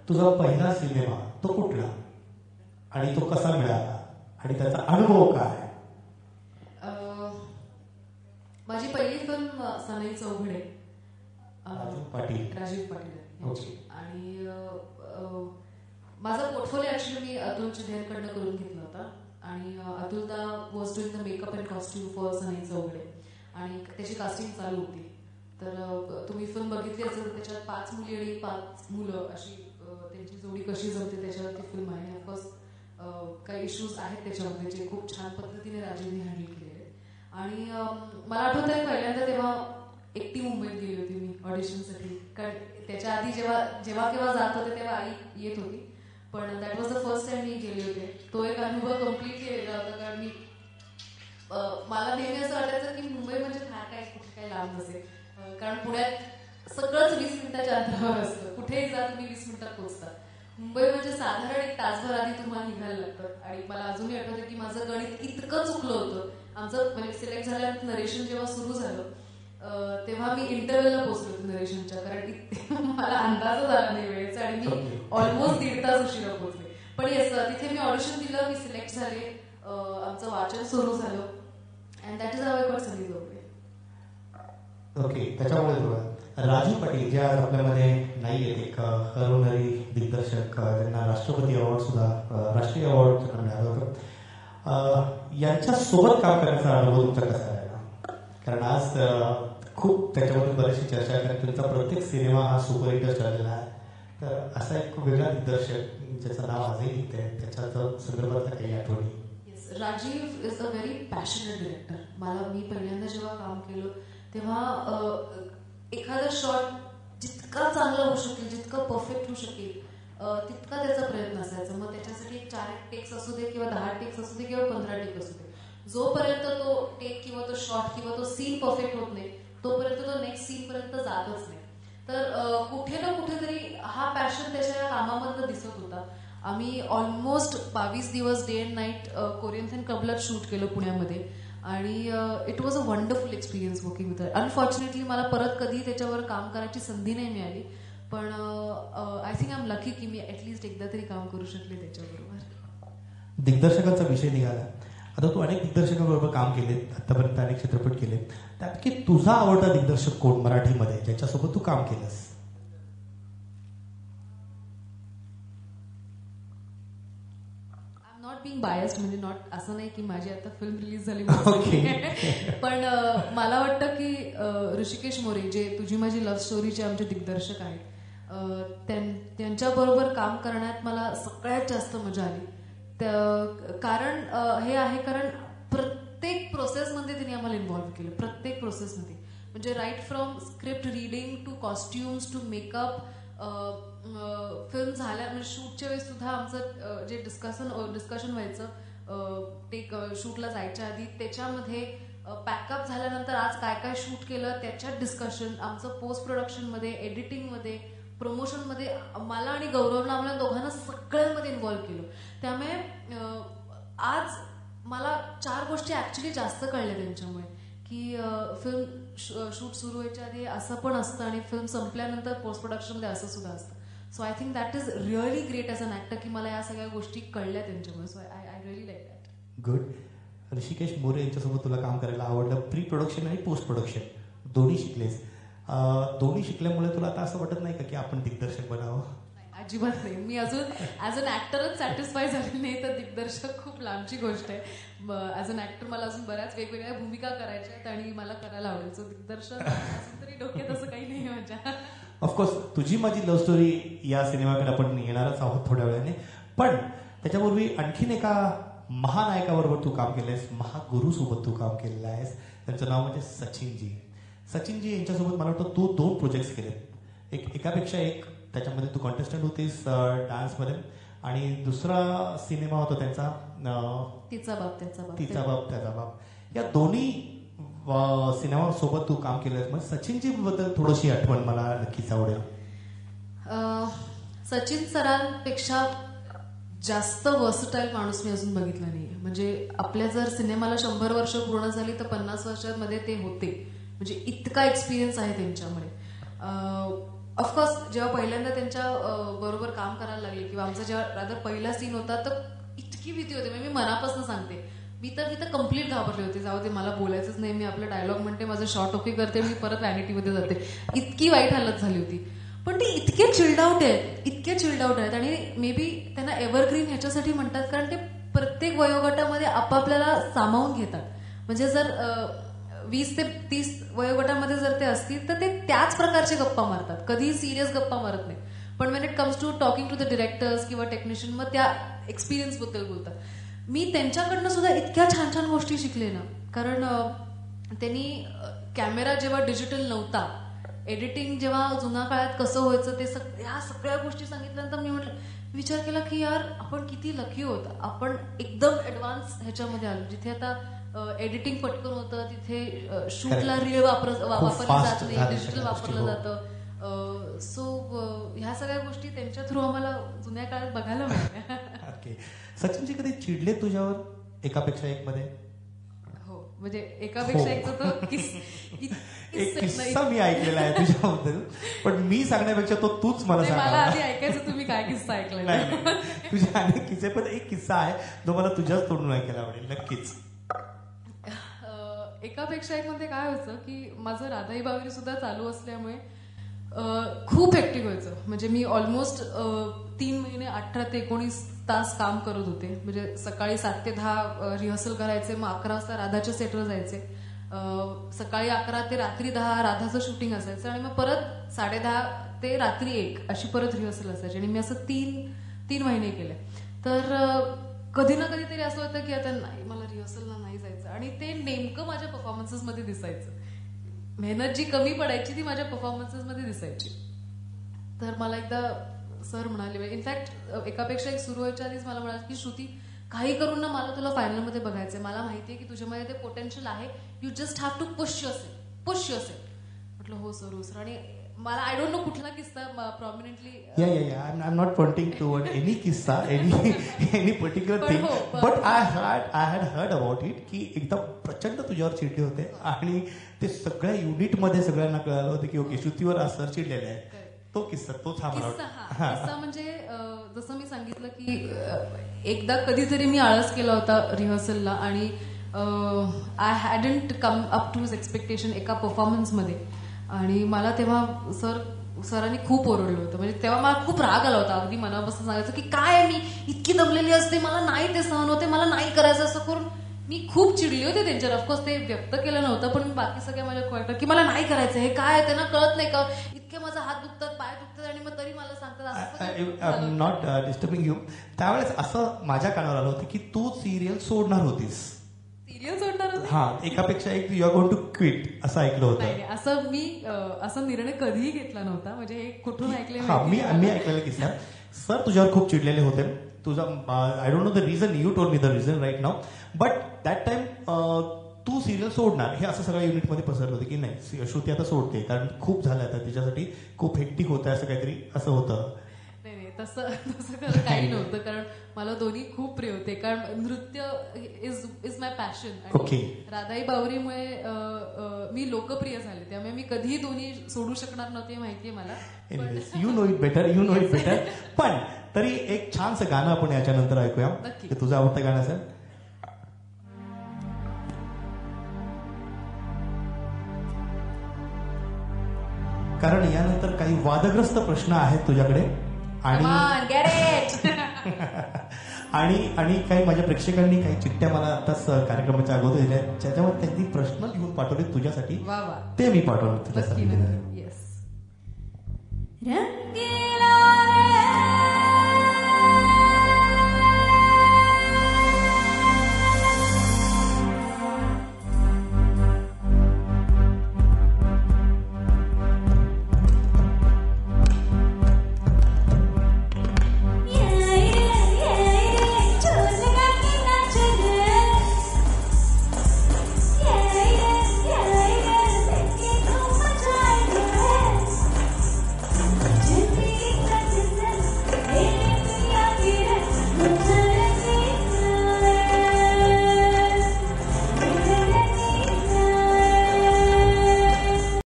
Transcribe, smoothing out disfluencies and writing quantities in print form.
तुझा पहिला सिनेमा तो कुठला आणि तो कसा मिळाला आणि त्याचा अनुभव काय? माझी पहिली फिल्म सनई चौघडे, राजीव पाटील. यांची. आणि माझा पोर्टफोलिओ ऍक्च्युली मी अतुल चिदेरकडनं करून घेतला होता आणि अतुलदा was doing the makeup and costume for Sanai Choughade आणि त्याची कास्टिंग चालू होती. तर तुम्ही फिल्म बघितली असेल तर त्याच्यात 5 मुली आणि 5 मुलं अशी त्यांची जोडी कशी जमते त्याच्यावरती फिल्म आहे. ऑफकोर्स काही इश्यूज आहेत त्याच्यामध्ये जे खूप छान पद्धतीने राजीवने हँडल केलेले. आणि मला आठवत आहे पहिल्यांदा तेव्हा एकटी मुंबईत गेली होती मी ऑडिशनसाठी. कारण त्याच्या आधी जेव्हा केव्हा जात होते तेव्हा आई येत होती, पण that was the first time मी गेले होते. तो एक अनुभव कम्प्लिटली वेगळा होता. कारण मी मला नेहमी असं वाटायचं की मुंबई म्हणजे फार काय कुठे काही लांब नसेल. कारण पुण्यात सगळंच 20 मिनिटाच्या अंतरावर असतं. कुठेही जा तुम्ही 20 मिनिटात पोहोचता. मुंबई म्हणजे साधारण 1 तासभर आधी तुम्हाला निघायला लागतं. आणि मला अजूनही आठवतं की माझं गणित इतकं चुकलं होतं. आमचं म्हणजे सिलेक्ट झाल्यानंतर नरेशन जेव्हा सुरू झालं तेव्हा मी इंटरव्ह्यूला पोहोचलो होतो नरेशनच्या. कारण मला अंदाजच आला नाही वेळेचा आणि मी ऑलमोस्ट 1.5 तास उशिरा पोहोचले. पण येस तिथे मी ऑडिशन दिलं, मी सिलेक्ट झाले, आमचं वाचन सुरू झालं and that is how I got सनई चौघडे. ओके, त्याच्यामुळे राजीव पाटील जे आज आपल्यामध्ये नाही आहेत, एक हरवणारी दिग्दर्शक, त्यांना राष्ट्रपती अवॉर्ड सुद्धा, राष्ट्रीय अवॉर्ड त्यांना मिळालं होतं. यांच्या सोबत काम करण्याचा अनुभव तुमचा कसा राहिला? कारण आज खूप त्याच्याबद्दल बरीचशी चर्चा आहे, कारण तुमचा प्रत्येक सिनेमा हा सुपरहिटच ठरलेला आहे. तर असा एक वेगळा दिग्दर्शक ज्याचं नाव आजही निघतंय, त्याच्या संदर्भातल्या काही आठवणी? Rajiv is a very passionate director. मी पहिल्यांदा जेव्हा काम केलं तेव्हा एखादा शॉट जितका चांगला होऊ शकेल, जितका परफेक्ट होऊ शकेल तितका त्याचा प्रयत्न असायचा. मग त्याच्यासाठी 4 टेक्स असू दे किंवा 10 टेक्स असू दे किंवा 15 टेक असू दे, जोपर्यंत तो टेक किंवा तो शॉट किंवा तो सीन परफेक्ट होत नाही तोपर्यंत तो नेक्स्ट सीन पर्यंत जातच नाही. तर कुठे ना कुठेतरी हा पॅशन त्याच्या कामामधनं दिसत होता. आम्ही ऑलमोस्ट 22 दिवस day and night Korean theme क्लबला शूट केलं पुण्यामध्ये आणि it was a wonderful experience working with her. Unfortunately मला परत कधी त्याच्यावर काम करायची संधी नाही मिळाली, पण I think I am lucky की मी ॲटलिस्ट एकदा तरी काम करू शकले त्याच्याबरोबर. दिग्दर्शकांचा विषय निघाला, आता तू अनेक दिग्दर्शकांबरोबर काम केले, आतापर्यंत अनेक चित्रपट केले, त्यापैकी तुझा आवडता दिग्दर्शक कोण मराठीमध्ये ज्याच्यासोबत तू काम केलंस? नॉट बिंग बायस्ड, म्हणजे नॉट असं नाही की माझी आता फिल्म रिलीज झाली पण मला वाटतं की ऋषिकेश मोरे जे तुझी माझी लव्ह स्टोरीचे आमचे दिग्दर्शक आहेत, त्यांच्याबरोबर काम करण्यात मला सगळ्यात जास्त मजा आली. कारण हे आहे, कारण प्रत्येक प्रोसेसमध्ये त्यांनी आम्हाला इन्व्हॉल्व्ह केलं, प्रत्येक प्रोसेसमध्ये. म्हणजे right from script reading to costumes to makeup, film झाल्या म्हणजे शूटच्या वेळेस सुद्धा आमचं जे डिस्कशन व्हायचं ते शूटला जायच्या आधी, त्याच्यामध्ये पॅकअप झाल्यानंतर आज काय काय शूट केलं त्याच्यात डिस्कशन, आमचं पोस्ट प्रोडक्शनमध्ये, एडिटिंगमध्ये, प्रमोशनमध्ये मला आणि गौरवला आम्हाला दोघांना सगळ्यांमध्ये इन्व्हॉल्व्ह केलं. त्यामुळे आज मला 4 गोष्टी ऍक्च्युली जास्त कळल्या त्यांच्यामुळे, की फिल्म शूट सुरू व्हायच्या आधी असं पण असतं आणि फिल्म संपल्यानंतर पोस्ट प्रोडक्शनमध्ये असं सुद्धा असतं. So I think that is really great as an actor की मला या सगळ्या गोष्टी कळल्या त्यांच्यामुळे. So I really like that. Good. Hrishikesh More यांच्यासोबत तुला काम करायला आवडलं. प्री प्रोडक्शन आणि पोस्ट प्रोडक्शन दोन्ही शिकलेस. दोन्ही शिकल्यामुळे तुला आता असं वाटत नाही का की आपण दिग्दर्शक बनावं? अजिबात नाही. मी अजून ॲज अन ॲक्टरच सॅटिस्फाय झाली नाही तर दिग्दर्शक खूप लांबची गोष्ट आहे. ॲज अन ॲक्टर मला अजून बऱ्याच वेगवेगळ्या भूमिका करायच्या आहेत आणि मला करायला आवडेल. सो दिग्दर्शक अजून तरी डोक्यात असं काही नाही माझ्या. ऑफकोर्स तुझी माझी लव्ह स्टोरी या सिनेमाकडे आपण येणारच आहोत थोड्या वेळाने, पण त्याच्यापूर्वी आणखीन एका महानायकाबरोबर तू काम केलंयस, महागुरूसोबत तू काम केलेलं आहेस. त्यांचं नाव म्हणजे सचिनजी. सचिनजी यांच्यासोबत मला वाटतं तू 2 प्रोजेक्ट्स केलेत, एकापेक्षा एक. त्याच्यामध्ये तू कॉन्टेस्टंट होतीस डान्समध्ये आणि दुसरा सिनेमा होता त्यांचा तिचा बाप त्याचा बाप. या दोन्ही सिनेमासोबत तू काम केलंस. मग सचिनजी बद्दल थोडीशी आठवण मला नक्कीच आवडेल. सचिन सरांपेक्षा जास्त वर्सटाईल माणूस मी अजून बघितला नाही. म्हणजे आपल्या जर सिनेमाला 100 वर्ष पूर्ण झाली तर 50 वर्षांमध्ये ते होते. म्हणजे इतका एक्सपिरियन्स आहे त्यांच्यामध्ये. ऑफकोर्स जेव्हा पहिल्यांदा त्यांच्या बरोबर काम करायला लागले किंवा आमचा जेव्हा रादर पहिला सीन होता तर इतकी भीती होती. मी मनापासून सांगते, मी तर कम्प्लीट घाबरले होते. जाऊ दे, मला बोलायचंच नाही, मी आपला डायलॉग म्हणते, माझं शॉर्ट ओके करते, मी परत व्हॅनिटीमध्ये जाते. इतकी वाईट हालत झाली होती. पण ते इतके चिल्ड आउट आहेत आणि मे बी त्यांना एव्हरग्रीन ह्याच्यासाठी म्हणतात कारण ते प्रत्येक वयोगटामध्ये आपापल्याला सामावून घेतात. म्हणजे जर 20 ते 30 वयोगटामध्ये जर ते असतील तर ते त्याच प्रकारचे गप्पा मारतात, कधीही सिरियस गप्पा मारत नाही. पण when it comes to talking to the directors किंवा टेक्निशियन मग त्या एक्सपिरियन्स बद्दल बोलतात. मी त्यांच्याकडनं सुद्धा इतक्या छान छान गोष्टी शिकले ना, कारण त्यांनी कॅमेरा जेव्हा डिजिटल नव्हता, एडिटिंग जेव्हा जुन्या काळात कसं व्हायचं ते ह्या सगळ्या गोष्टी सांगितल्यानंतर मी विचार केला की यार आपण किती लकी होत, आपण एकदम ऍडव्हान्स ह्याच्यामध्ये आलो. जिथे आता एडिटिंग पटकन होतं तिथे शूटला रील वापरली जात नाही, डिजिटल वापरलं जातं. सो ह्या सगळ्या गोष्टी त्यांच्या थ्रू आम्हाला जुन्या काळात बघायला मिळाल्या. ओके. सचिनजी कधी चिडले तुझ्यावर एकापेक्षा एक मध्ये? हो, म्हणजे एकापेक्षा एक तर एक किस्सा मी ऐकलेला आहे तुझ्याबद्दल, पण मी सांगण्यापेक्षा तूच मला सांग. मला आधी ऐकायचं तुम्ही काय किस्सा ऐकला. तुझे अनेक किस्से, पण एक किस्सा आहे जो मला तुझ्याच तोंडून ऐकायला आवडेल नक्कीच. एकापेक्षा एक मध्ये काय व्हायचं की माझं राधाई बावरी सुद्धा चालू असल्यामुळे खूप हेक्टिक व्हायचं. म्हणजे मी ऑलमोस्ट 3 महिने 18 ते 19 तास काम करत होते. म्हणजे सकाळी 7 ते 10 रिहर्सल करायचे, मग 11 वाजता राधाच्या सेटवर जायचे, सकाळी 11 ते रात्री 10 राधाचं शूटिंग असायचं आणि मग परत 10:30 ते रात्री 1 अशी परत रिहर्सल असायची. आणि मी असं 3 महिने केले. तर कधी ना कधीतरी असं होतं की आता नाही, मला रिहर्सलला नाही जायचं, आणि ते नेमकं माझ्या परफॉर्मन्सेस मध्ये दिसायचं. मेहनत जी कमी पडायची ती माझ्या परफॉर्मन्सेस मध्ये दिसायची. तर मला एकदा सर म्हणाले, इनफॅक्ट एकापेक्षा एक सुरू व्हायच्या आधीच मला म्हणाले की श्रुती, काही करून ना मला तुला फायनलमध्ये बघायचंय, मला माहितीये की तुझ्यामध्ये ते पोटेन्शियल आहे, you just have to push yourself. म्हटलं हो सर, हो सर. आणि मला आय डोंट नो कुठला किस्सा prominently, I am not pointing toward any किस्सा, any particular thing, but I had heard about it की एकदम प्रचंड तुझ्यावर चिडले होते आणि ते सगळ्या युनिटमध्ये सगळ्यांना कळालं होतं की ओके श्रुतीवर आज सर चिडलेले आहे. तो किस्सा तोच हा किस्सा म्हणजे जसं मी सांगितलं की एकदा कधीतरी मी आळस केला होता रिहर्सलला आणि I hadn't come up to his expectation एका परफॉर्मन्समध्ये. आणि मला तेव्हा सरांनी खूप ओरडलं होतं. म्हणजे तेव्हा मला खूप राग आला होता, अगदी मनापासून सांगायचं की काय मी इतकी दमलेली असते, मला नाही ते सहन होते, मला नाही करायचं, असं करून मी खूप चिडली होते त्यांच्यावर. ऑफकोर्स ते व्यक्त केलं नव्हतं, पण मी बाकी सगळ्या माझ्या कळतं की मला नाही करायचं, हे काय त्यांना कळत नाही का, इतके माझा हात दुखतात, पाय दुखतात, आणि मग तरी मला सांगतात. Not disturbing you. त्यावेळेस असं माझ्या कानावर आलं होतं की तू सिरियल सोडणार होतीस. सिरियल सोडणार होती? हा, एकापेक्षा एक you are going to quit असं ऐकलं होतं. असं मी असं निर्णय कधीही घेतला नव्हता. म्हणजे हे कुठून ऐकले? हा, मी ऐकलेलं किस्सा. सर तुझ्यावर खूप चिडलेले होते. तुझा I don't know the reason, you told me the reason right now, but that time तू सिरियल सोडणार हे असं सगळ्या युनिटमध्ये पसरलं होतं की नाही श्रुती आता सोडते कारण खूप झालं आता तिच्यासाठी, खूप हेक्टिक होतं, असं काहीतरी असं होतं. नाही, तसं खरं काही नव्हतं, कारण मला दोन्ही खूप प्रिय होते. कारण नृत्य is my passion. Okay. Radhai बावरीमुळे मी लोकप्रिय झाले, त्यामुळे मी कधीही दोन्ही सोडू शकणार नव्हते, माहितीये मला. You know it better. पण तरी एक छानसं गाणं आपण याच्यानंतर ऐकूया. नक्की. ते तुझं आवडतं गाणं असेल. कारण यानंतर काही वादग्रस्त प्रश्न आहेत तुझ्याकडे आणि काही माझ्या प्रेक्षकांनी काही चिठ्ठ्या मला आताच कार्यक्रमाच्या अगोदर दिल्या, ज्याच्यावर त्यांनी प्रश्न लिहून पाठवले तुझ्यासाठी. ते मी पाठवलं तुझ्यासाठी. येस.